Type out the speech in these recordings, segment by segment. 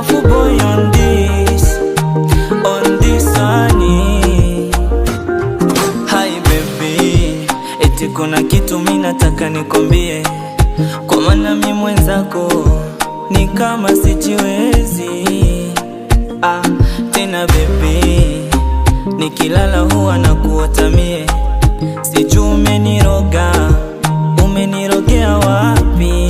Afu boy on this one. Hi baby, eti kuna kitu mimi nataka nikwambie, kwa maana mimi mwenzako ni kama sijiwezi. Tena baby, nikilala huwa nakuota mie, sijui umenirogea wapi.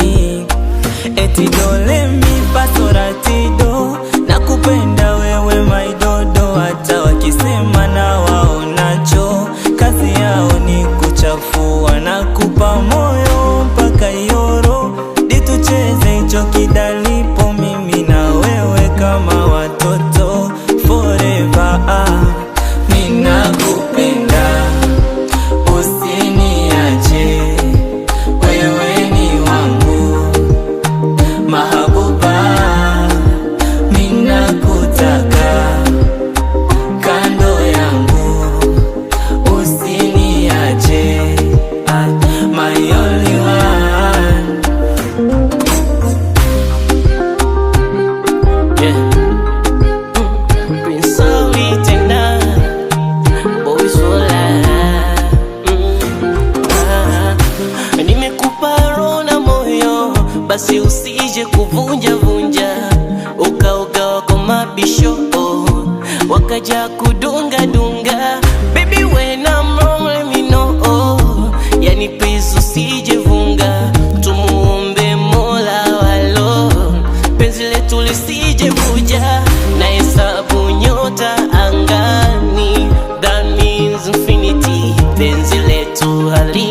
Eti dole mi pasoratido, nakupenda wewe maidodo. Hata wakisema na waonacho, kazi yao ni kuchafua. Nakupa moyo mpaka yoro, ditucheze hicho kidalipo, mimi na wewe kama watoto forever. Mina kupenda, usiniache, wewe ni wangu mahabuba. Mina kutaka kando yangu, usiniache, my only one. Yeah. Nimekupa roho na moyo, basi usije kuvunja vunja, ukaogawa kwa mabisho wakaja kudunga dunga. Baby when I'm wrong let me know, yani please usije vunga. Tumuombe Mola walo, penzi letu lisije vuja. Na hesabu nyota angani, that means infinity. Penzi letu hali